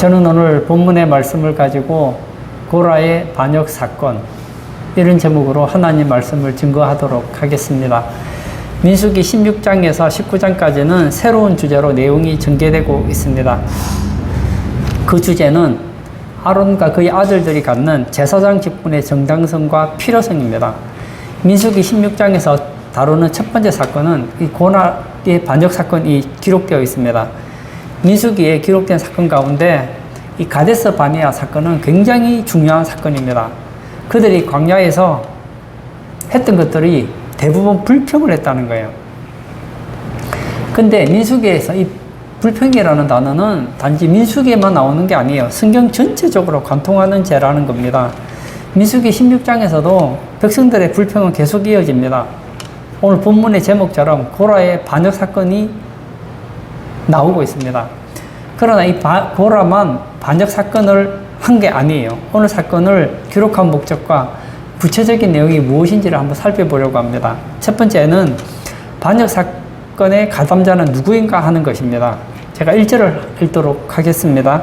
저는 오늘 본문의 말씀을 가지고 고라의 반역 사건, 이런 제목으로 하나님 말씀을 증거하도록 하겠습니다. 민수기 16장에서 19장까지는 새로운 주제로 내용이 전개되고 있습니다. 그 주제는 아론과 그의 아들들이 갖는 제사장 직분의 정당성과 필요성입니다. 민수기 16장에서 다루는 첫 번째 사건은 이 고라의 반역 사건이 기록되어 있습니다. 민수기에 기록된 사건 가운데 이 가데스 바네아 사건은 굉장히 중요한 사건입니다. 그들이 광야에서 했던 것들이 대부분 불평을 했다는 거예요. 근데 민수기에서 이 불평이라는 단어는 단지 민수기에만 나오는 게 아니에요. 성경 전체적으로 관통하는 죄라는 겁니다. 민수기 16장에서도 백성들의 불평은 계속 이어집니다. 오늘 본문의 제목처럼 고라의 반역 사건이 나오고 있습니다. 그러나 이 고라만 반역 사건을 한 게 아니에요. 오늘 사건을 기록한 목적과 구체적인 내용이 무엇인지를 한번 살펴보려고 합니다. 첫 번째는 반역 사건의 가담자는 누구인가 하는 것입니다. 제가 1절을 읽도록 하겠습니다.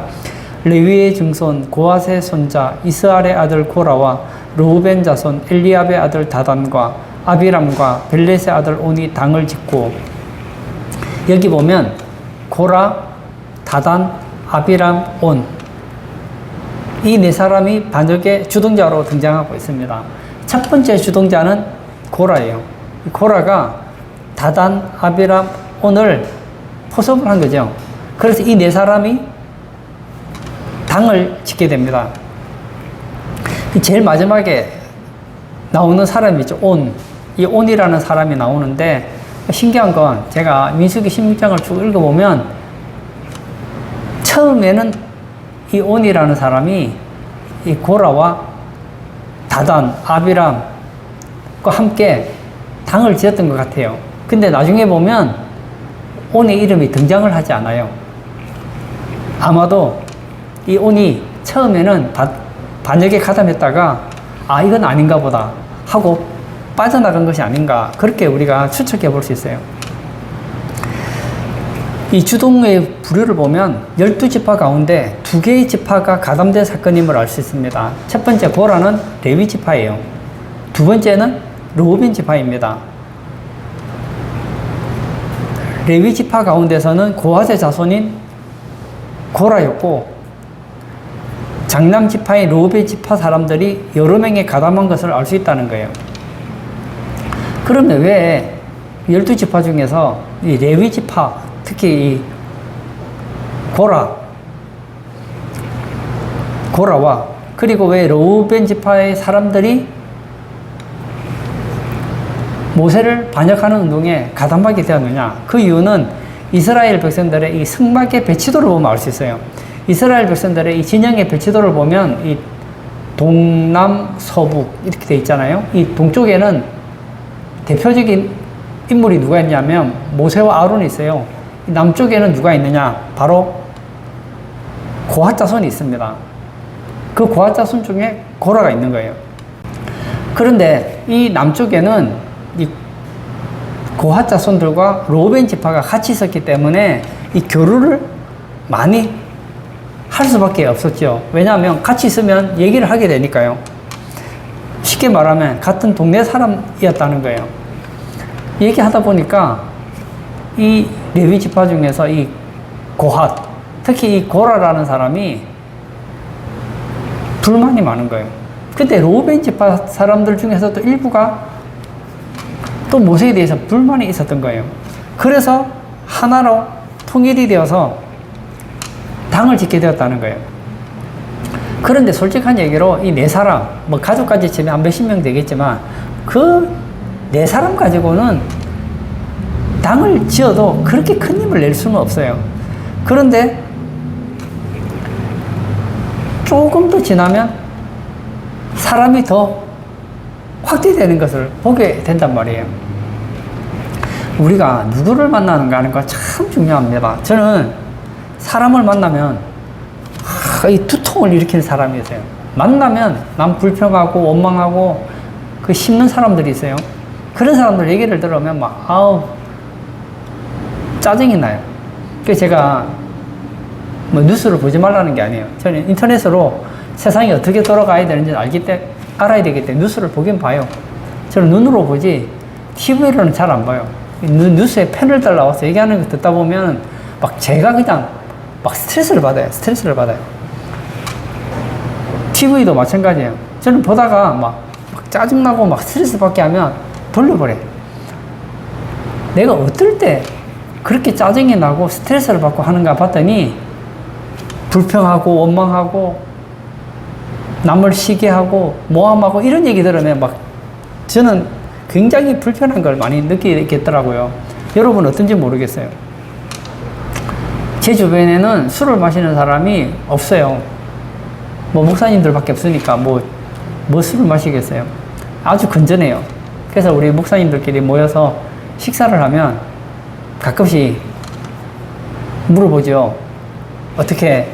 레위의 증손 고핫의 손자 이스알의 아들 고라와 르우벤 자손 엘리압의 아들 다단과 아비람과 벨렛의 아들 온이 당을 짓고, 여기 보면 고라, 다단, 아비람, 온, 이 네 사람이 반역의 주동자로 등장하고 있습니다. 첫 번째 주동자는 고라예요. 고라가 다단, 아비람, 온을 포섭을 한 거죠. 그래서 이 네 사람이 당을 짓게 됩니다. 제일 마지막에 나오는 사람이죠. 온. 이 온이라는 사람이 나오는데, 신기한 건 제가 민수기 16장을 쭉 읽어보면 처음에는 이 온이라는 사람이 이 고라와 다단, 아비람과 함께 당을 지었던 것 같아요. 근데 나중에 보면 온의 이름이 등장을 하지 않아요. 아마도 이 온이 처음에는 반역에 가담했다가 이건 아닌가 보다 하고 빠져나간 것이 아닌가, 그렇게 우리가 추측해 볼 수 있어요. 이 주동의 부류를 보면 12지파 가운데 2개의 지파가 가담된 사건임을 알 수 있습니다. 첫 번째 고라는 레위 지파예요. 두 번째는 르우벤 지파입니다. 레위 지파 가운데서는 고핫의 자손인 고라였고, 장남 지파인 르우벤 지파 사람들이 여러 명의 가담한 것을 알 수 있다는 거예요. 그러면 왜 12지파 중에서 이 레위 지파, 특히 이 고라와 그리고 왜 르우벤 지파의 사람들이 모세를 반역하는 운동에 가담하게 되었느냐? 그 이유는 이스라엘 백성들의 이 성막의 배치도를 보면 알 수 있어요. 이스라엘 백성들의 이 진영의 배치도를 보면 이 동남, 서북 이렇게 돼 있잖아요. 이 동쪽에는 대표적인 인물이 누가 있냐면 모세와 아론이 있어요. 남쪽에는 누가 있느냐? 바로 고핫 자손이 있습니다. 그 고핫 자손 중에 고라가 있는 거예요. 그런데 이 남쪽에는 이 고핫 자손들과 르우벤 지파가 같이 있었기 때문에 이 교류를 많이 할 수밖에 없었죠. 왜냐하면 같이 있으면 얘기를 하게 되니까요. 쉽게 말하면 같은 동네 사람이었다는 거예요. 얘기하다 보니까 이 레위 지파 중에서 이 고핫, 특히 이 고라라는 사람이 불만이 많은 거예요. 근데 르우벤 지파 사람들 중에서도 일부가 또 모세에 대해서 불만이 있었던 거예요. 그래서 하나로 통일이 되어서 당을 짓게 되었다는 거예요. 그런데 솔직한 얘기로 이 네 사람, 뭐 가족까지 치면 한 몇십 명 되겠지만 그 네 사람 가지고는 당을 지어도 그렇게 큰 힘을 낼 수는 없어요. 그런데 조금 더 지나면 사람이 더 확대되는 것을 보게 된단 말이에요. 우리가 누구를 만나는가 하는 거 참 중요합니다. 저는 사람을 만나면 이 두통을 일으키는 사람이 있어요. 만나면 남 불평하고 원망하고 그 씹는 사람들이 있어요. 그런 사람들 얘기를 들으면 짜증이 나요. 그래서 제가 뭐 뉴스를 보지 말라는 게 아니에요. 저는 인터넷으로 세상이 어떻게 돌아가야 되는지 알아야 되기 때문에 뉴스를 보긴 봐요. 저는 눈으로 보지 TV로는 잘 안 봐요. 뉴스에 펜을 달라와서 얘기하는 거 듣다 보면 막 제가 그냥 막 스트레스를 받아요. TV도 마찬가지예요. 저는 보다가 막 짜증나고 막 스트레스 받게 하면 돌려버려요. 내가 어떨 때 그렇게 짜증이 나고 스트레스를 받고 하는가 봤더니 불평하고 원망하고 남을 시기하고 모함하고 이런 얘기 들으면 막 저는 굉장히 불편한 걸 많이 느끼겠더라고요. 여러분 어떤지 모르겠어요. 제 주변에는 술을 마시는 사람이 없어요. 뭐 목사님들밖에 없으니까 뭐 술을 마시겠어요. 아주 건전해요. 그래서 우리 목사님들끼리 모여서 식사를 하면 가끔씩 물어보죠. 어떻게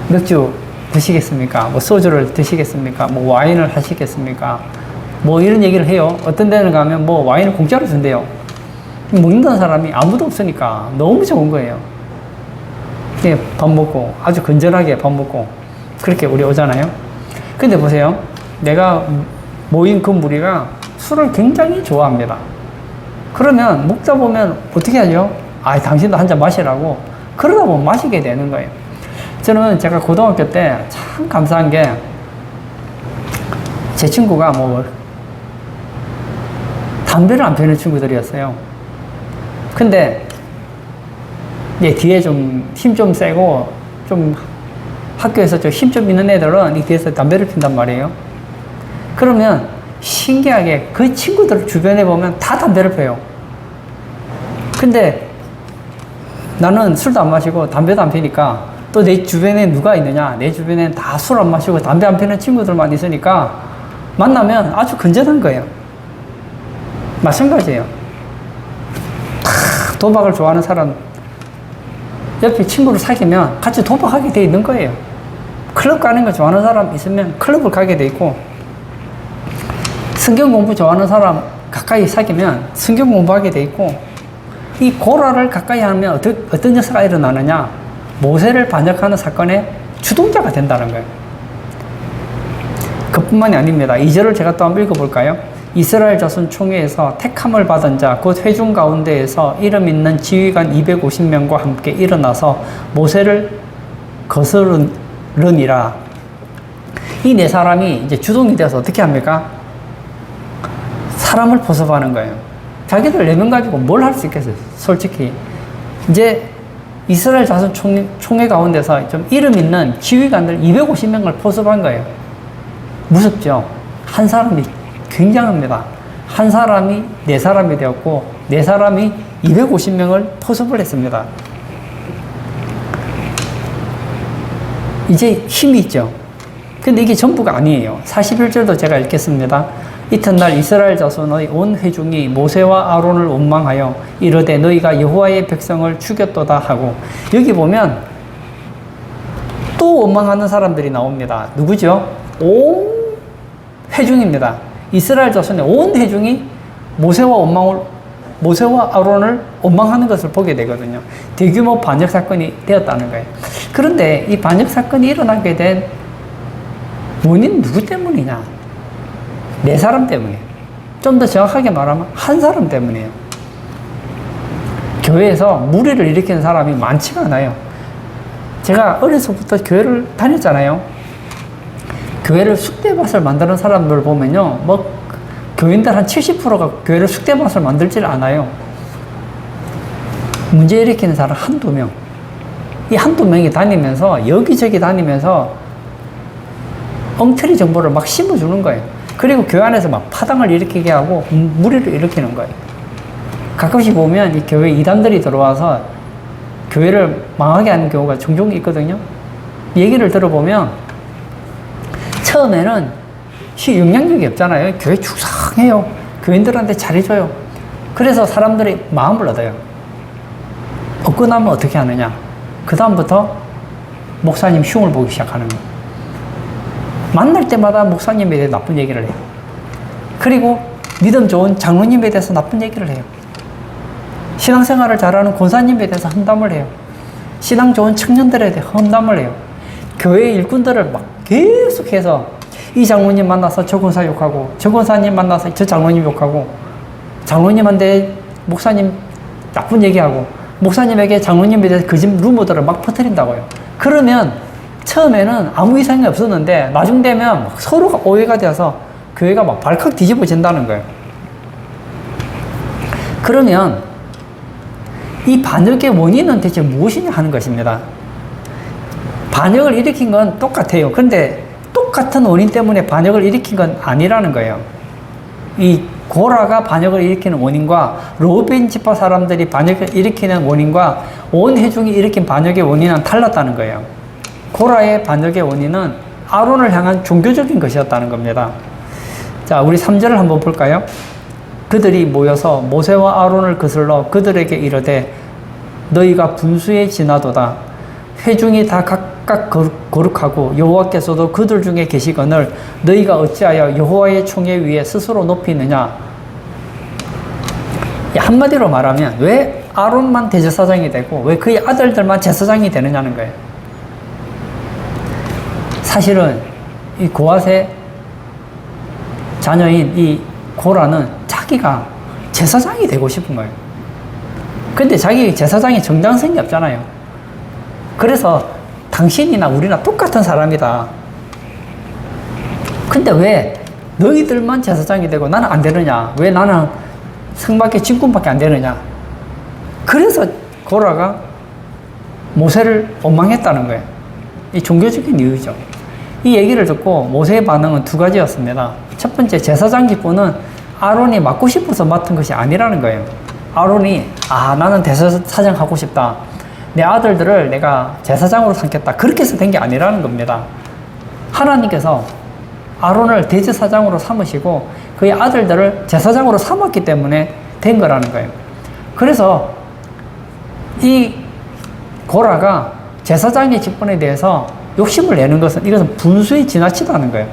맥주 드시겠습니까? 뭐 소주를 드시겠습니까? 뭐 와인을 하시겠습니까? 뭐 이런 얘기를 해요. 어떤 데는 가면 뭐 와인을 공짜로 준대요. 먹는다는 사람이 아무도 없으니까 너무 좋은 거예요. 밥 먹고 아주 건전하게 밥 먹고 그렇게 우리 오잖아요. 근데 보세요. 내가 모인 그 무리가 술을 굉장히 좋아합니다. 그러면 먹다 보면 어떻게 하죠? 아, 당신도 한 잔 마시라고. 그러다 보면 마시게 되는 거예요. 저는 제가 고등학교 때 참 감사한 게 제 친구가 뭐 담배를 안 피우는 친구들이었어요. 근데 뒤에 좀 힘 좀 세고 좀 학교에서 좀 힘 좀 있는 애들은 이 뒤에서 담배를 핀단 말이에요. 그러면 신기하게 그 친구들 주변에 보면 다 담배를 펴요. 근데 나는 술도 안 마시고 담배도 안 피니까 또 내 주변에 누가 있느냐? 내 주변엔 다 술 안 마시고 담배 안 피는 친구들만 있으니까 만나면 아주 건전한 거예요. 마찬가지예요. 도박을 좋아하는 사람 옆에 친구를 사귀면 같이 도박하게 돼 있는 거예요. 클럽 가는 거 좋아하는 사람 있으면 클럽을 가게 돼 있고, 성경 공부 좋아하는 사람 가까이 사귀면 성경 공부하게 돼 있고, 이 고라를 가까이 하면 어떤 역사가 일어나느냐? 모세를 반역하는 사건의 주동자가 된다는 거예요. 그뿐만이 아닙니다. 2절을 제가 또 한번 읽어볼까요? 이스라엘 자손 총회에서 택함을 받은 자, 곧 회중 가운데에서 이름 있는 지휘관 250명과 함께 일어나서 모세를 거스르니라. 이 네 사람이 이제 주동이 되어서 어떻게 합니까? 사람을 포섭하는 거예요. 자기들 4명 가지고 뭘 할 수 있겠어요? 솔직히. 이제 이스라엘 자손 총회 가운데서 좀 이름 있는 지휘관들 250명을 포섭한 거예요. 무섭죠? 한 사람이 굉장합니다. 한 사람이 4사람이 되었고, 4사람이 250명을 포섭을 했습니다. 이제 힘이 있죠? 근데 이게 전부가 아니에요. 41절도 제가 읽겠습니다. 이튿날 이스라엘 자손의 온 회중이 모세와 아론을 원망하여 이르되 너희가 여호와의 백성을 죽였도다 하고, 여기 보면 또 원망하는 사람들이 나옵니다. 누구죠? 온 회중입니다. 이스라엘 자손의 온 회중이 모세와 아론을 원망하는 것을 보게 되거든요. 대규모 반역 사건이 되었다는 거예요. 그런데 이 반역 사건이 일어나게 된 원인 누구 때문이냐? 4사람 때문이에요. 좀 더 정확하게 말하면 한 사람 때문이에요. 교회에서 무리를 일으키는 사람이 많지가 않아요. 제가 어려서부터 교회를 다녔잖아요. 교회를 쑥대밭을 만드는 사람들 보면요, 뭐 교인들 한 70%가 교회를 쑥대밭을 만들질 않아요. 문제 일으키는 사람 한두 명. 이 한두 명이 다니면서 여기저기 다니면서 엉터리 정보를 막 심어주는 거예요. 그리고 교회 안에서 막 파당을 일으키게 하고 무리를 일으키는 거예요. 가끔씩 보면 이 교회 이단들이 들어와서 교회를 망하게 하는 경우가 종종 있거든요. 얘기를 들어보면 처음에는 영향력이 없잖아요. 교회 축성해요. 교인들한테 잘해줘요. 그래서 사람들이 마음을 얻어요. 얻고 나면 어떻게 하느냐? 그 다음부터 목사님 흉을 보기 시작하는 거예요. 만날 때마다 목사님에 대해 나쁜 얘기를 해요. 그리고 믿음 좋은 장로님에 대해서 나쁜 얘기를 해요. 신앙생활을 잘하는 권사님에 대해서 험담을 해요. 신앙 좋은 청년들에 대해 험담을 해요. 교회 일꾼들을 막 계속해서 이 장로님 만나서 저 권사 욕하고, 저 권사님 만나서 저 장로님 욕하고, 장로님한테 목사님 나쁜 얘기하고, 목사님에게 장로님에 대해서 거짓 루머들을 막 퍼뜨린다고요. 그러면 처음에는 아무 이상이 없었는데 나중 되면 막 서로가 오해가 되어서 교회가 막 발칵 뒤집어진다는 거예요. 그러면 이 반역의 원인은 대체 무엇이냐 하는 것입니다. 반역을 일으킨 건 똑같아요. 그런데 똑같은 원인 때문에 반역을 일으킨 건 아니라는 거예요. 이 고라가 반역을 일으키는 원인과 로벤 지파 사람들이 반역을 일으키는 원인과 온 회중이 일으킨 반역의 원인은 달랐다는 거예요. 고라의 반역의 원인은 아론을 향한 종교적인 것이었다는 겁니다. 자, 우리 3절을 한번 볼까요? 그들이 모여서 모세와 아론을 거슬러 그들에게 이르되 너희가 분수에 지나도다. 회중이 다 각각 거룩하고 여호와께서도 그들 중에 계시거늘 너희가 어찌하여 여호와의 총회 위에 스스로 높이느냐. 한마디로 말하면 왜 아론만 대제사장이 되고 왜 그의 아들들만 제사장이 되느냐는 거예요. 사실은 이 고핫의 자녀인 이 고라는 자기가 제사장이 되고 싶은 거예요. 근데 자기 제사장이 정당성이 없잖아요. 그래서 당신이나 우리나 똑같은 사람이다. 근데 왜 너희들만 제사장이 되고 나는 안 되느냐? 왜 나는 성밖에 진군밖에 안 되느냐? 그래서 고라가 모세를 원망했다는 거예요. 이 종교적인 이유죠. 이 얘기를 듣고 모세의 반응은 두 가지였습니다. 첫 번째, 제사장 직분은 아론이 맡고 싶어서 맡은 것이 아니라는 거예요. 아론이 나는 대제사장 하고 싶다. 내 아들들을 내가 제사장으로 삼겠다. 그렇게 해서 된 게 아니라는 겁니다. 하나님께서 아론을 대제사장으로 삼으시고 그의 아들들을 제사장으로 삼았기 때문에 된 거라는 거예요. 그래서 이 고라가 제사장의 직분에 대해서 욕심을 내는 것은 이것은 분수에 지나치다는 거예요.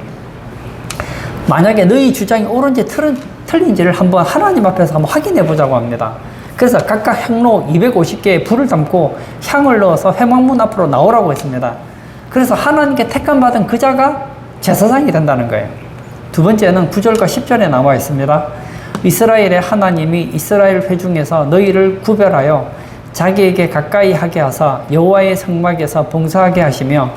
만약에 너희 주장이 옳은지 틀린지를 한번 하나님 앞에서 한번 확인해 보자고 합니다. 그래서 각각 향로 250개에 불을 담고 향을 넣어서 회막문 앞으로 나오라고 했습니다. 그래서 하나님께 택함받은 그 자가 제사장이 된다는 거예요. 두 번째는 9절과 10절에 나와 있습니다. 이스라엘의 하나님이 이스라엘 회중에서 너희를 구별하여 자기에게 가까이 하게 하사 여호와의 성막에서 봉사하게 하시며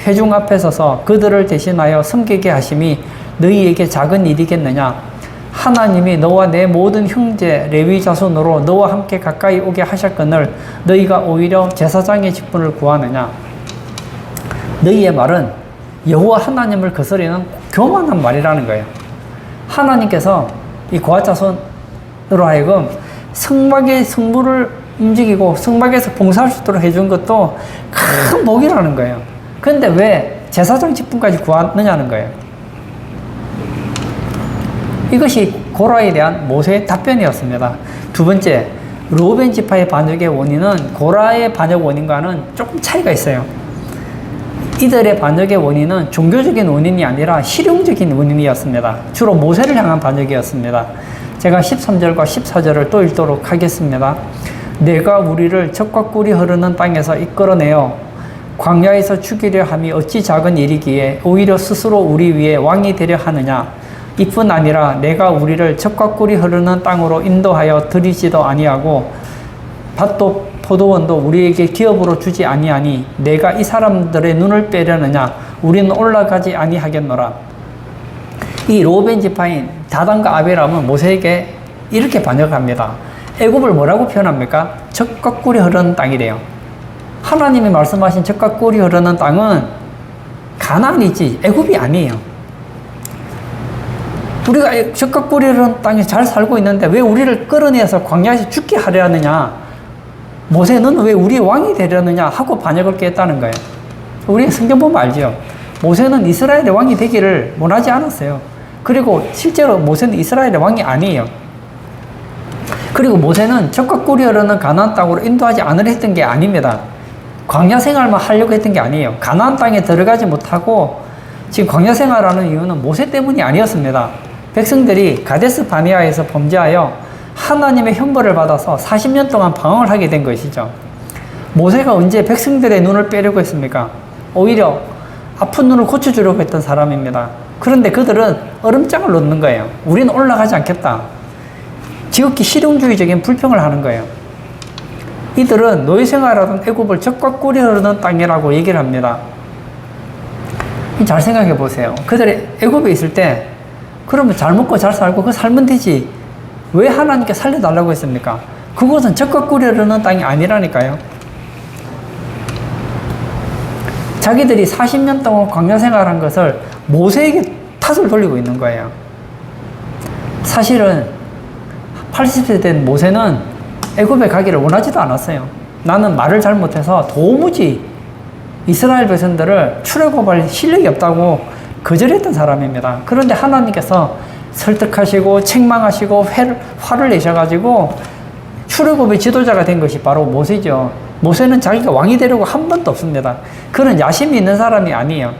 회중 앞에 서서 그들을 대신하여 섬기게 하심이 너희에게 작은 일이겠느냐. 하나님이 너와 내 모든 형제 레위 자손으로 너와 함께 가까이 오게 하셨거늘 너희가 오히려 제사장의 직분을 구하느냐. 너희의 말은 여호와 하나님을 거스리는 교만한 말이라는 거예요. 하나님께서 이 고핫 자손으로 하여금 성막의 성물을 움직이고 성막에서 봉사할 수 있도록 해준 것도 큰 복이라는 거예요. 그런데 왜 제사장 직분까지 구하느냐는 거예요. 이것이 고라에 대한 모세의 답변이었습니다. 두 번째, 르우벤 지파의 반역의 원인은 고라의 반역 원인과는 조금 차이가 있어요. 이들의 반역의 원인은 종교적인 원인이 아니라 실용적인 원인이었습니다. 주로 모세를 향한 반역이었습니다. 제가 13절과 14절을 또 읽도록 하겠습니다. 내가 우리를 적과 꿀이 흐르는 땅에서 이끌어내어 광야에서 죽이려 함이 어찌 작은 일이기에 오히려 스스로 우리 위에 왕이 되려 하느냐. 이뿐 아니라 내가 우리를 적과 꿀이 흐르는 땅으로 인도하여 들이지도 아니하고 밭도 포도원도 우리에게 기업으로 주지 아니하니 내가 이 사람들의 눈을 빼려느냐. 우리는 올라가지 아니하겠노라. 이 르우벤 지파인 다단과 아비람은 모세에게 이렇게 반역합니다. 애굽을 뭐라고 표현합니까? 적과 꿀이 흐르는 땅이래요. 하나님이 말씀하신 적과 꿀이 흐르는 땅은 가나안이지 애굽이 아니에요. 우리가 적과 꿀이 흐르는 땅에 잘 살고 있는데 왜 우리를 끌어내서 광야에서 죽게 하려 하느냐. 모세는 왜 우리의 왕이 되려느냐 하고 반역을 깼다는 거예요. 우리 성경 보면 알죠. 모세는 이스라엘의 왕이 되기를 원하지 않았어요. 그리고 실제로 모세는 이스라엘의 왕이 아니에요. 그리고 모세는 적과 꿀이 흐르는 가나안 땅으로 인도하지 않으려 했던 게 아닙니다. 광야 생활만 하려고 했던 게 아니에요. 가나안 땅에 들어가지 못하고 지금 광야 생활하는 이유는 모세 때문이 아니었습니다. 백성들이 가데스 바네아에서 범죄하여 하나님의 형벌을 받아서 40년 동안 방황을 하게 된 것이죠. 모세가 언제 백성들의 눈을 빼려고 했습니까? 오히려 아픈 눈을 고쳐주려고 했던 사람입니다. 그런데 그들은 얼음장을 놓는 거예요. 우리는 올라가지 않겠다. 지극히 실용주의적인 불평을 하는 거예요. 이들은 노예 생활하던 애굽을 적과 꿀이 흐르는 땅이라고 얘기를 합니다. 잘 생각해 보세요. 그들이 애굽에 있을 때 그러면 잘 먹고 잘 살고 그 살면 되지. 왜 하나님께 살려달라고 했습니까? 그곳은 적과 꿀이 흐르는 땅이 아니라니까요. 자기들이 40년 동안 광야 생활한 것을 모세에게 탓을 돌리고 있는 거예요. 사실은 80세 된 모세는 애굽에 가기를 원하지도 않았어요. 나는 말을 잘못해서 도무지 이스라엘 백성들을 출애굽할 실력이 없다고 거절했던 사람입니다. 그런데 하나님께서 설득하시고 책망하시고 화를 내셔가지고 출애굽의 지도자가 된 것이 바로 모세죠. 모세는 자기가 왕이 되려고 한 번도 없습니다. 그런 야심이 있는 사람이 아니에요.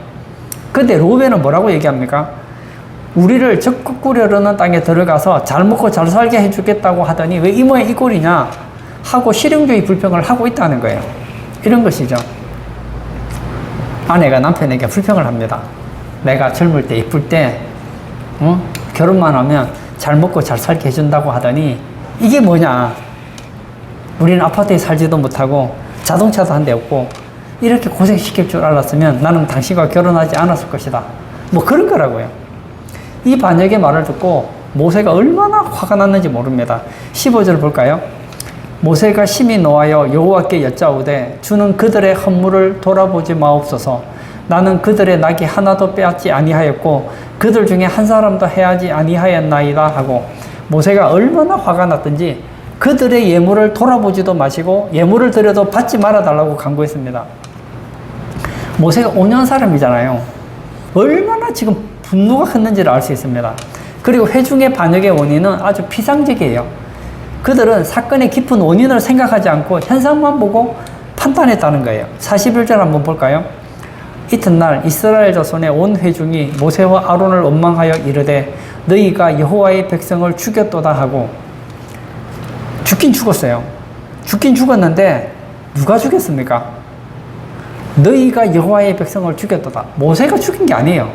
근데 로베는 뭐라고 얘기합니까? 우리를 적국 꿀이 흐르는 땅에 들어가서 잘 먹고 잘 살게 해주겠다고 하더니 왜 이 모양 이 꼴이냐 하고 실용주의 불평을 하고 있다는 거예요. 이런 것이죠. 아내가 남편에게 불평을 합니다. 내가 젊을 때 이쁠 때 결혼만 하면 잘 먹고 잘 살게 해준다고 하더니 이게 뭐냐, 우리는 아파트에 살지도 못하고 자동차도 한 대 없고 이렇게 고생시킬 줄 알았으면 나는 당신과 결혼하지 않았을 것이다. 뭐 그런 거라고요. 이 반역의 말을 듣고 모세가 얼마나 화가 났는지 모릅니다. 15절 볼까요? 모세가 심히 노하여 여호와께 여짜오되 주는 그들의 헌물을 돌아보지 마옵소서. 나는 그들의 낙이 하나도 빼앗지 아니하였고 그들 중에 한 사람도 해하지 아니하였나이다 하고 모세가 얼마나 화가 났든지 그들의 예물을 돌아보지도 마시고 예물을 드려도 받지 말아달라고 간구했습니다. 모세가 5년 사람이잖아요. 얼마나 지금 분노가 컸는지를 알 수 있습니다. 그리고 회중의 반역의 원인은 아주 피상적이에요. 그들은 사건의 깊은 원인을 생각하지 않고 현상만 보고 판단했다는 거예요. 41절 한번 볼까요? 이튿날 이스라엘 자손의 온 회중이 모세와 아론을 원망하여 이르되 너희가 여호와의 백성을 죽였도다 하고, 죽긴 죽었어요. 죽긴 죽었는데 누가 죽였습니까? 너희가 여호와의 백성을 죽였도다. 모세가 죽인 게 아니에요.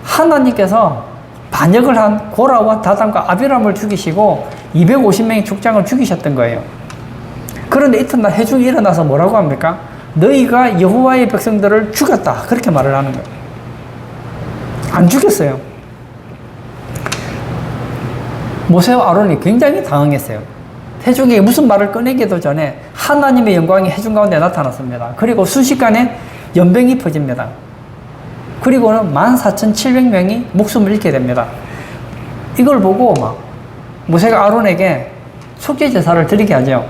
하나님께서 반역을 한 고라와 다단과 아비람을 죽이시고 250명의 족장을 죽이셨던 거예요. 그런데 이튿날 회중이 일어나서 뭐라고 합니까? 너희가 여호와의 백성들을 죽였다. 그렇게 말을 하는 거예요. 안 죽였어요. 모세와 아론이 굉장히 당황했어요. 회중에게 무슨 말을 꺼내기도 전에 하나님의 영광이 회중 가운데 나타났습니다. 그리고 순식간에 연병이 퍼집니다. 그리고는 14,700명이 목숨을 잃게 됩니다. 이걸 보고 막 모세가 아론에게 속죄 제사를 드리게 하죠.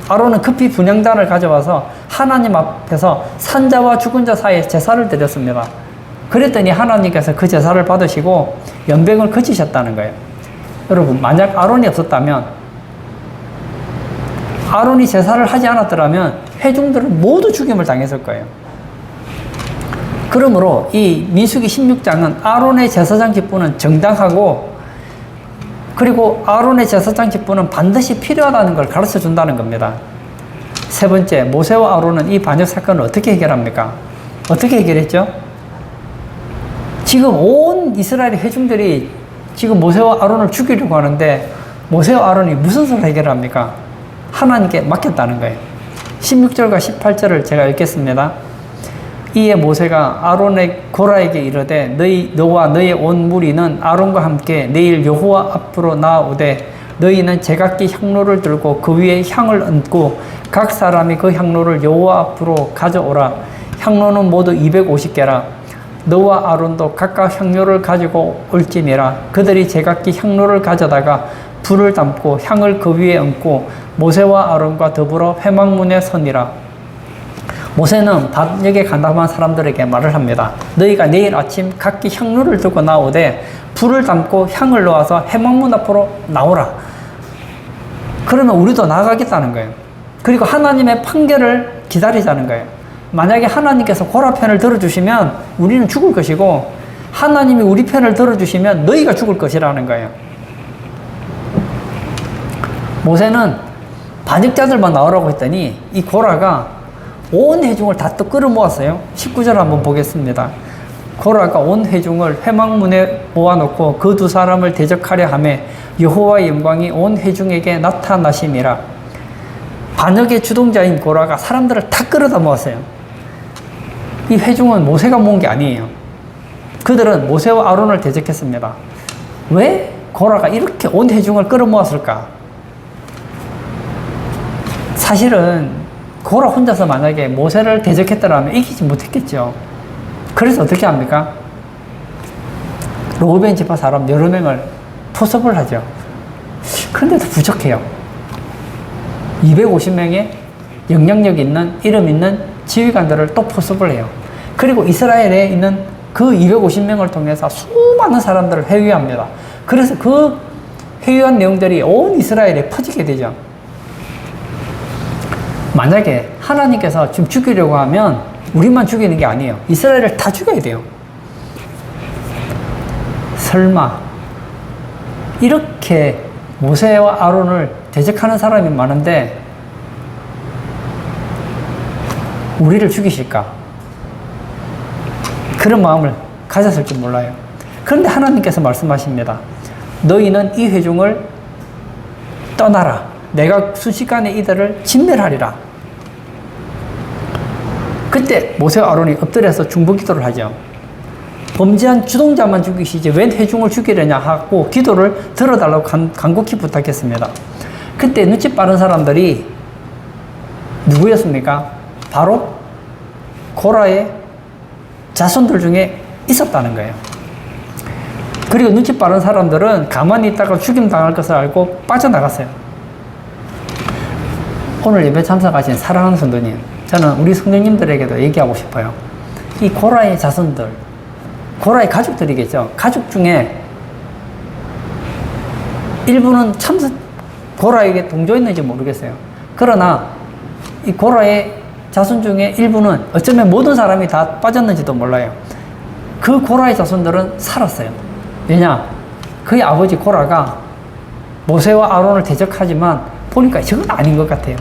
아론은 급히 분향단을 가져와서 하나님 앞에서 산자와 죽은 자 사이에 제사를 드렸습니다. 그랬더니 하나님께서 그 제사를 받으시고 연병을 그치셨다는 거예요. 여러분, 만약 아론이 없었다면, 아론이 제사를 하지 않았더라면 회중들은 모두 죽임을 당했을 거예요. 그러므로 이 민수기 16장은 아론의 제사장 직분은 정당하고, 그리고 아론의 제사장 직분은 반드시 필요하다는 걸 가르쳐 준다는 겁니다. 세 번째, 모세와 아론은 이 반역 사건을 어떻게 해결합니까? 어떻게 해결했죠? 지금 온 이스라엘의 회중들이 지금 모세와 아론을 죽이려고 하는데 모세와 아론이 무슨 소리를 해결합니까? 하나님께 맡겼다는 거예요. 16절과 18절을 제가 읽겠습니다. 이에 모세가 아론의 고라에게 이르되 너와 너의 온 무리는 아론과 함께 내일 여호와 앞으로 나아오되 너희는 제각기 향로를 들고 그 위에 향을 얹고 각 사람이 그 향로를 여호와 앞으로 가져오라. 향로는 모두 250개라. 너와 아론도 각각 향로를 가지고 올지니라. 그들이 제각기 향로를 가져다가 불을 담고 향을 그 위에 얹고 모세와 아론과 더불어 회막문에 서니라. 모세는 반역에 간담한 사람들에게 말을 합니다. 너희가 내일 아침 각기 향로를 들고 나오되 불을 담고 향을 놓아서 회막문 앞으로 나오라. 그러면 우리도 나아가겠다는 거예요. 그리고 하나님의 판결을 기다리자는 거예요. 만약에 하나님께서 고라 편을 들어주시면 우리는 죽을 것이고, 하나님이 우리 편을 들어주시면 너희가 죽을 것이라는 거예요. 모세는 반역자들만 나오라고 했더니 이 고라가 온 회중을 다 또 끌어모았어요. 19절 한번 보겠습니다. 고라가 온 회중을 회막문에 모아놓고 그 두 사람을 대적하려 하며 여호와의 영광이 온 회중에게 나타나심이라. 반역의 주동자인 고라가 사람들을 다 끌어다 모았어요. 이 회중은 모세가 모은 게 아니에요. 그들은 모세와 아론을 대적했습니다. 왜 고라가 이렇게 온 회중을 끌어모았을까? 사실은 고라 혼자서 만약에 모세를 대적했더라면 이기지 못했겠죠. 그래서 어떻게 합니까? 로벤 지파 사람 여러 명을 포섭을 하죠. 그런데도 부족해요. 250명의 영향력 있는, 이름 있는 지휘관들을 또 포섭을 해요. 그리고 이스라엘에 있는 그 250명을 통해서 수많은 사람들을 회유합니다. 그래서 그 회유한 내용들이 온 이스라엘에 퍼지게 되죠. 만약에 하나님께서 지금 죽이려고 하면 우리만 죽이는 게 아니에요. 이스라엘을 다 죽여야 돼요. 설마 이렇게 모세와 아론을 대적하는 사람이 많은데 우리를 죽이실까? 그런 마음을 가졌을지 몰라요. 그런데 하나님께서 말씀하십니다. 너희는 이 회중을 떠나라. 내가 순식간에 이들을 진멸하리라. 그때 모세와 아론이 엎드려서 중보기도를 하죠. 범죄한 주동자만 죽이시지 웬 회중을 죽이려냐 하고 기도를 들어달라고 간곡히 부탁했습니다. 그때 눈치 빠른 사람들이 누구였습니까? 바로 고라의 자손들 중에 있었다는 거예요. 그리고 눈치 빠른 사람들은 가만히 있다가 죽임 당할 것을 알고 빠져나갔어요. 오늘 예배 참석하신 사랑하는 성도님, 저는 우리 성도님들에게도 얘기하고 싶어요. 이 고라의 자손들, 고라의 가족들이겠죠. 가족 중에 일부는 참 고라에게 동조했는지 모르겠어요. 그러나 이 고라의 자손 중에 일부는 어쩌면 모든 사람이 다 빠졌는지도 몰라요. 그 고라의 자손들은 살았어요. 왜냐? 그의 아버지 고라가 모세와 아론을 대적하지만 보니까 저건 아닌 것 같아요.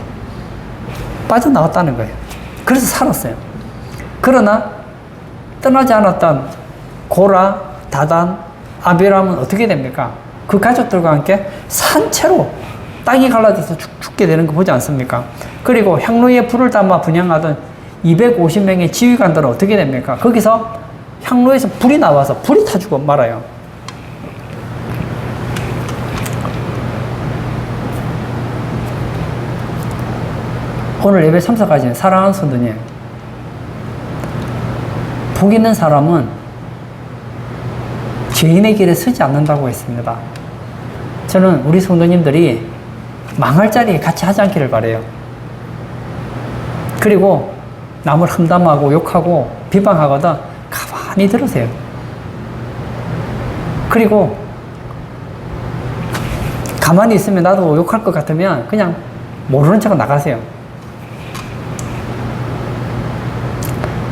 빠져나왔다는 거예요. 그래서 살았어요. 그러나 떠나지 않았던 고라, 다단, 아비람은 어떻게 됩니까? 그 가족들과 함께 산채로 땅이 갈라져서 죽게 되는 거 보지 않습니까? 그리고 향로에 불을 담아 분향하던 250명의 지휘관들은 어떻게 됩니까? 거기서 향로에서 불이 나와서 불이 타주고 말아요. 오늘 예배 참석하신 사랑하는 성도님, 복 있는 사람은 죄인의 길에 서지 않는다고 했습니다. 저는 우리 성도님들이 망할 자리에 같이 하지 않기를 바라요. 그리고 남을 험담하고 욕하고 비방하거든 가만히 들으세요. 그리고 가만히 있으면 나도 욕할 것 같으면 그냥 모르는 척 나가세요.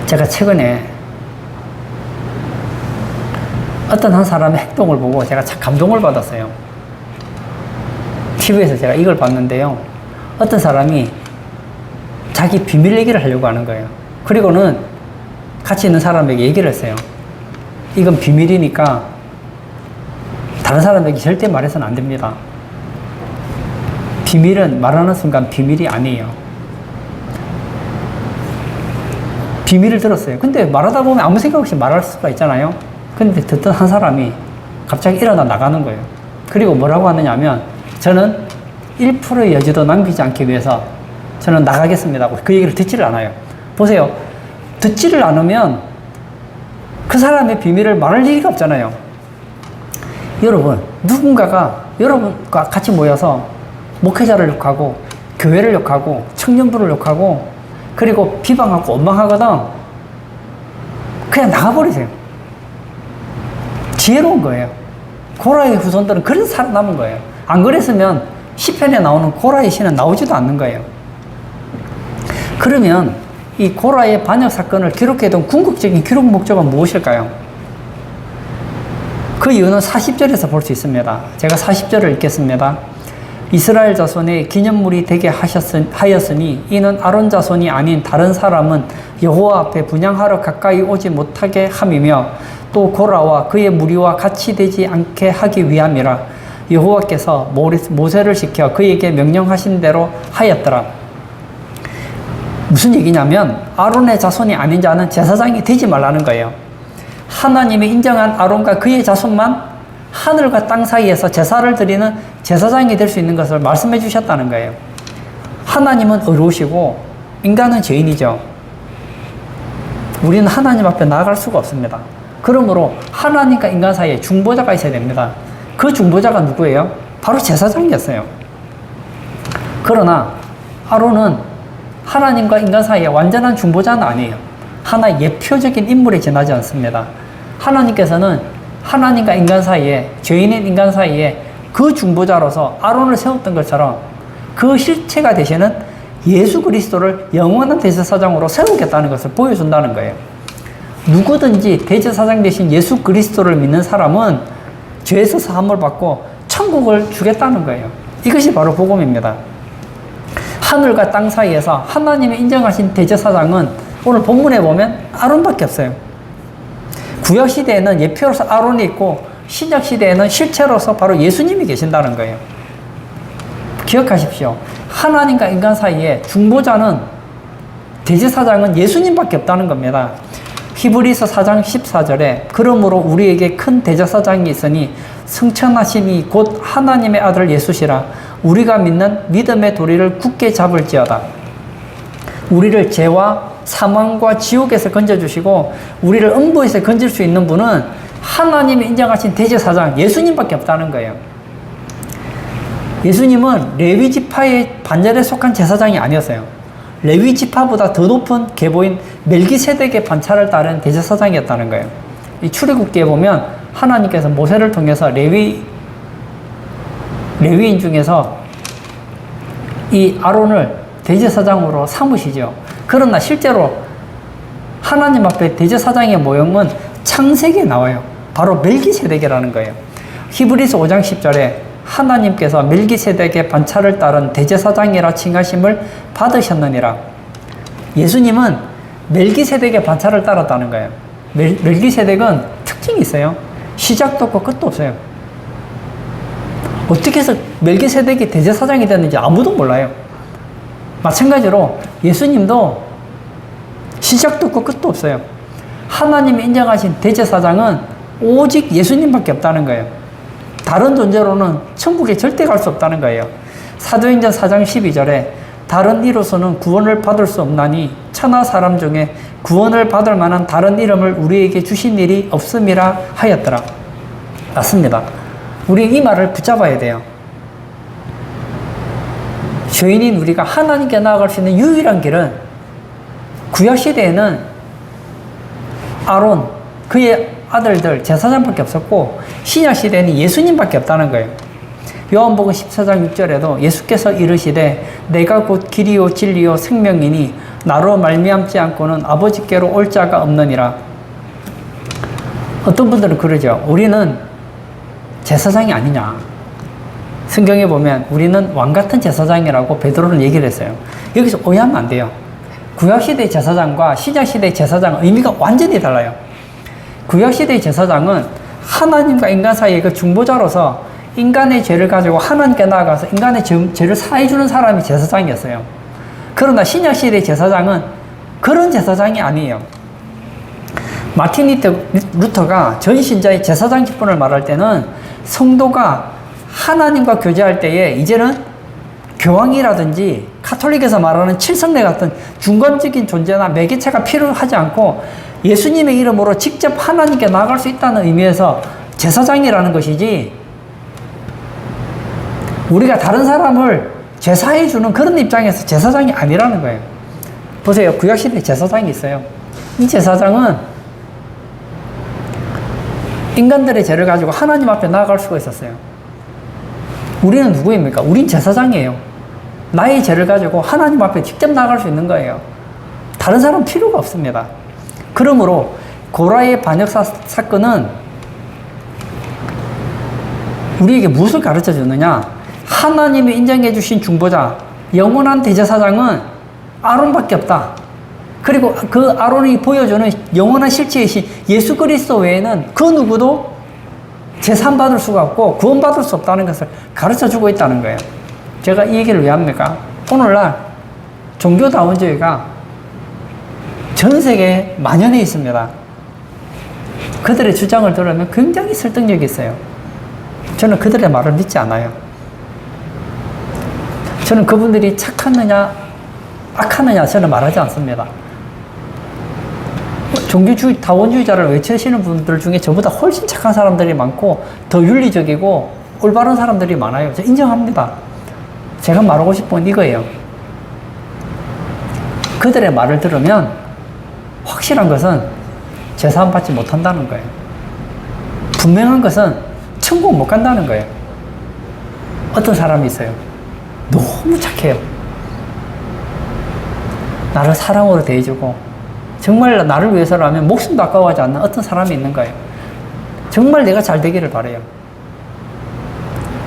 제가 최근에 어떤 한 사람의 행동을 보고 제가 참 감동을 받았어요. TV에서 제가 이걸 봤는데요. 어떤 사람이 자기 비밀 얘기를 하려고 하는 거예요. 그리고는 같이 있는 사람에게 얘기를 했어요. 이건 비밀이니까 다른 사람에게 절대 말해서는 안 됩니다. 비밀은 말하는 순간 비밀이 아니에요. 비밀을 들었어요. 근데 말하다 보면 아무 생각 없이 말할 수가 있잖아요. 근데 듣던 한 사람이 갑자기 일어나 나가는 거예요. 그리고 뭐라고 하느냐 하면 저는 1%의 여지도 남기지 않기 위해서 저는 나가겠습니다 하고 그 얘기를 듣지를 않아요. 보세요. 듣지를 않으면 그 사람의 비밀을 말할 얘기가 없잖아요. 여러분, 누군가가 여러분과 같이 모여서 목회자를 욕하고 교회를 욕하고 청년부를 욕하고 그리고 비방하고 원망하거든. 그냥 나가버리세요. 지혜로운 거예요. 고라의 후손들은 그래서 살아남은 거예요. 안 그랬으면 시편에 나오는 고라의 시는 나오지도 않는 거예요. 그러면 이 고라의 반역 사건을 기록해둔 궁극적인 기록 목적은 무엇일까요? 그 이유는 40절에서 볼 수 있습니다. 제가 40절을 읽겠습니다. 이스라엘 자손의 기념물이 되게 하였으니 이는 아론 자손이 아닌 다른 사람은 여호와 앞에 분향하러 가까이 오지 못하게 함이며 또 고라와 그의 무리와 같이 되지 않게 하기 위함이라. 여호와께서 모세를 시켜 그에게 명령하신 대로 하였더라. 무슨 얘기냐면 아론의 자손이 아닌 자는 제사장이 되지 말라는 거예요. 하나님이 인정한 아론과 그의 자손만 하늘과 땅 사이에서 제사를 드리는 제사장이 될 수 있는 것을 말씀해 주셨다는 거예요. 하나님은 의로우시고 인간은 죄인이죠. 우리는 하나님 앞에 나아갈 수가 없습니다. 그러므로 하나님과 인간 사이에 중보자가 있어야 됩니다. 그 중보자가 누구예요? 바로 제사장이었어요. 그러나 아론은 하나님과 인간 사이에 완전한 중보자는 아니에요. 하나의 예표적인 인물에 지나지 않습니다. 하나님께서는 하나님과 인간 사이에, 죄인인 인간 사이에 그 중보자로서 아론을 세웠던 것처럼 그 실체가 되시는 예수 그리스도를 영원한 대제사장으로 세우겠다는 것을 보여준다는 거예요. 누구든지 대제사장 되신 예수 그리스도를 믿는 사람은 죄에서 사함을 받고 천국을 주겠다는 거예요. 이것이 바로 복음입니다. 하늘과 땅 사이에서 하나님이 인정하신 대제사장은 오늘 본문에 보면 아론밖에 없어요. 구약시대에는 예표로서 아론이 있고 신약시대에는 실체로서 바로 예수님이 계신다는 거예요. 기억하십시오. 하나님과 인간 사이에 중보자는, 대제사장은 예수님밖에 없다는 겁니다. 히브리서 4장 14절에 그러므로 우리에게 큰 대제사장이 있으니 승천하심이 곧 하나님의 아들 예수시라. 우리가 믿는 믿음의 도리를 굳게 잡을지어다. 우리를 죄와 사망과 지옥에서 건져주시고 우리를 음부에서 건질 수 있는 분은 하나님이 인정하신 대제사장 예수님밖에 없다는 거예요. 예수님은 레위 지파의 반열에 속한 제사장이 아니었어요. 레위 지파보다 더 높은 계보인 멜기세덱의 반차를 따른 대제사장이었다는 거예요. 이 출애굽기에 보면 하나님께서 모세를 통해서 레위인 중에서 이 아론을 대제사장으로 삼으시죠. 그러나 실제로 하나님 앞에 대제사장의 모형은 창세기에 나와요. 바로 멜기세덱이라는 거예요. 히브리서 5장 10절에 하나님께서 멜기세덱의 반차를 따른 대제사장이라 칭하심을 받으셨느니라. 예수님은 멜기세덱의 반차를 따랐다는 거예요. 멜기세덱은 특징이 있어요. 시작도 없고 끝도 없어요. 어떻게 해서 멜기세덱이 대제사장이 됐는지 아무도 몰라요. 마찬가지로 예수님도 시작도 없고 끝도 없어요. 하나님이 인정하신 대제사장은 오직 예수님밖에 없다는 거예요. 다른 존재로는 천국에 절대 갈 수 없다는 거예요. 사도행전 4장 12절에 다른 이로서는 구원을 받을 수 없나니 천하 사람 중에 구원을 받을 만한 다른 이름을 우리에게 주신 일이 없음이라 하였더라. 맞습니다. 우리 이 말을 붙잡아야 돼요. 죄인인 우리가 하나님께 나아갈 수 있는 유일한 길은 구약시대에는 아론, 그의 아들들 제사장밖에 없었고 신약시대에는 예수님밖에 없다는 거예요. 요한복음 14장 6절에도 예수께서 이르시되 내가 곧 길이요 진리요 생명이니 나로 말미암지 않고는 아버지께로 올 자가 없느니라. 어떤 분들은 그러죠. 우리는 제사장이 아니냐. 성경에 보면 우리는 왕같은 제사장이라고 베드로는 얘기를 했어요. 여기서 오해하면 안 돼요. 구약시대의 제사장과 신약시대의 제사장은 의미가 완전히 달라요. 구약시대의 제사장은 하나님과 인간 사이의 그 중보자로서 인간의 죄를 가지고 하나님께 나아가서 인간의 죄를 사해주는 사람이 제사장이었어요. 그러나 신약시대의 제사장은 그런 제사장이 아니에요. 마틴 루터가 전신자의 제사장 직분을 말할 때는 성도가 하나님과 교제할 때에 이제는 교황이라든지 카톨릭에서 말하는 칠성례 같은 중간적인 존재나 매개체가 필요하지 않고 예수님의 이름으로 직접 하나님께 나아갈 수 있다는 의미에서 제사장이라는 것이지, 우리가 다른 사람을 제사해주는 그런 입장에서 제사장이 아니라는 거예요. 보세요. 구약시대에 제사장이 있어요. 이 제사장은 인간들의 죄를 가지고 하나님 앞에 나아갈 수가 있었어요. 우리는 누구입니까? 우린 제사장이에요. 나의 죄를 가지고 하나님 앞에 직접 나아갈 수 있는 거예요. 다른 사람 필요가 없습니다. 그러므로 고라의 반역 사건은 우리에게 무엇을 가르쳐 주느냐? 하나님이 인정해 주신 중보자, 영원한 대제사장은 아론밖에 없다. 그리고 그 아론이 보여주는 영원한 실체이신 예수 그리스도 외에는 그 누구도 제산 받을 수가 없고 구원받을 수 없다는 것을 가르쳐 주고 있다는 거예요. 제가 이 얘기를 왜 합니까? 오늘날 종교다원주의가 전 세계에 만연해 있습니다. 그들의 주장을 들으면 굉장히 설득력이 있어요. 저는 그들의 말을 믿지 않아요. 저는 그분들이 착하느냐 악하느냐 저는 말하지 않습니다. 종교주의, 다원주의자를 외치시는 분들 중에 저보다 훨씬 착한 사람들이 많고 더 윤리적이고 올바른 사람들이 많아요. 저 인정합니다. 제가 말하고 싶은 건 이거예요. 그들의 말을 들으면 확실한 것은 제사함 받지 못한다는 거예요. 분명한 것은 천국 못 간다는 거예요. 어떤 사람이 있어요. 너무 착해요. 나를 사랑으로 대해주고 정말 나를 위해서라면 목숨도 아까워하지 않는 어떤 사람이 있는 거예요. 정말 내가 잘 되기를 바라요.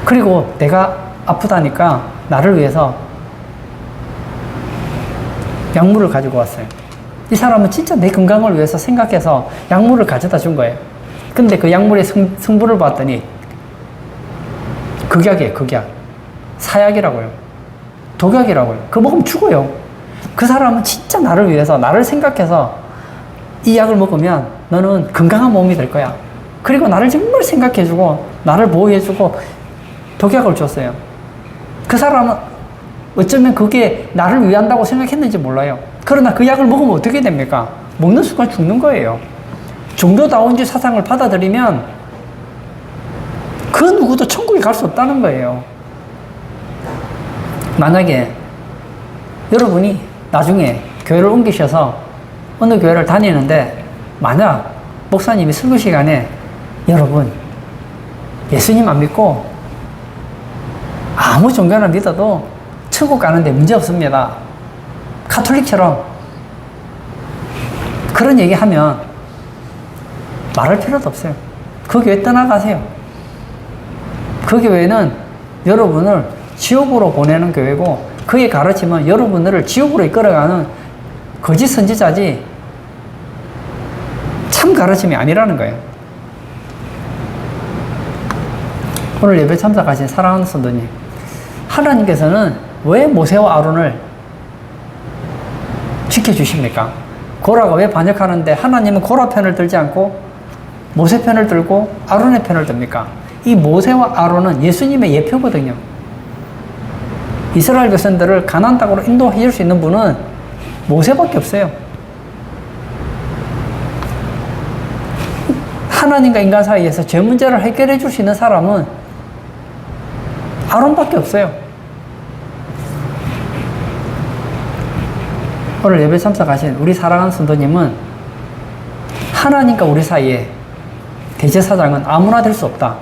그리고 내가 아프다니까 나를 위해서 약물을 가지고 왔어요. 이 사람은 진짜 내 건강을 위해서 생각해서 약물을 가져다 준 거예요. 근데 그 약물의 성분을 봤더니 극약이에요, 극약. 사약이라고요. 독약이라고요. 그거 먹으면 죽어요. 그 사람은 진짜 나를 위해서, 나를 생각해서 이 약을 먹으면 너는 건강한 몸이 될 거야. 그리고 나를 정말 생각해주고, 나를 보호해주고, 독약을 줬어요. 그 사람은 어쩌면 그게 나를 위한다고 생각했는지 몰라요. 그러나 그 약을 먹으면 어떻게 됩니까? 먹는 순간 죽는 거예요. 종교다원주의 사상을 받아들이면 그 누구도 천국에 갈 수 없다는 거예요. 만약에 여러분이 나중에 교회를 옮기셔서 어느 교회를 다니는데 만약 목사님이 설교 시간에 여러분 예수님 안 믿고 아무 종교나 믿어도 천국 가는데 문제 없습니다. 가톨릭처럼 그런 얘기하면 말할 필요도 없어요. 그 교회 떠나가세요. 그 교회는 여러분을 지옥으로 보내는 교회고 그의 가르침은 여러분들을 지옥으로 이끌어가는 거짓 선지자지 참 가르침이 아니라는 거예요. 오늘 예배 참석하신 사랑하는 성도님, 하나님께서는 왜 모세와 아론을 지켜주십니까? 고라가 왜 반역하는데 하나님은 고라 편을 들지 않고 모세 편을 들고 아론의 편을 듭니까? 이 모세와 아론은 예수님의 예표거든요. 이스라엘 백성들을 가나안 땅으로 인도해 줄 수 있는 분은 모세밖에 없어요. 하나님과 인간 사이에서 죄 문제를 해결해 줄 수 있는 사람은 아론밖에 없어요. 오늘 예배 참석하신 우리 사랑하는 성도님은 하나님과 우리 사이에 대제사장은 아무나 될 수 없다.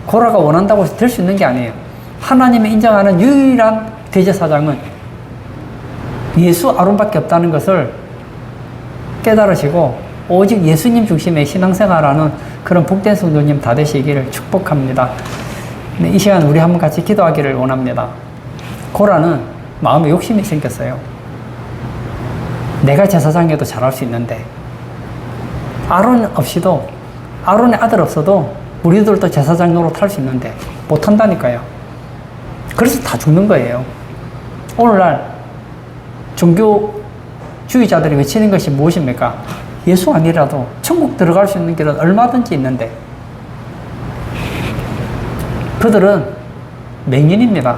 고라가 원한다고 될 수 있는 게 아니에요. 하나님이 인정하는 유일한 대제사장은 예수 아론밖에 없다는 것을 깨달으시고 오직 예수님 중심의 신앙생활하는 그런 복된 성도님 다 되시기를 축복합니다. 네, 이 시간 우리 한번 같이 기도하기를 원합니다. 고라는 마음에 욕심이 생겼어요. 내가 제사장에도 잘할 수 있는데 아론 없이도 아론의 아들 없어도 우리들도 제사장 노릇할 수 있는데 못한다니까요. 그래서 다 죽는 거예요. 오늘날 종교주의자들이 외치는 것이 무엇입니까? 예수 아니라도 천국 들어갈 수 있는 길은 얼마든지 있는데 그들은 맹인입니다.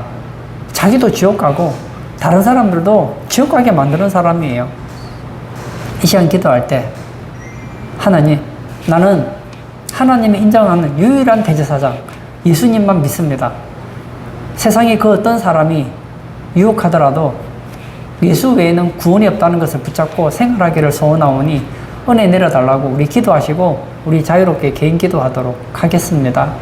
자기도 지옥 가고 다른 사람들도 지옥 가게 만드는 사람이에요. 이 시간 기도할 때 하나님, 나는 하나님이 인정하는 유일한 대제사장 예수님만 믿습니다. 세상에 그 어떤 사람이 유혹하더라도 예수 외에는 구원이 없다는 것을 붙잡고 생활하기를 소원하오니 은혜 내려달라고 우리 기도하시고 우리 자유롭게 개인 기도하도록 하겠습니다.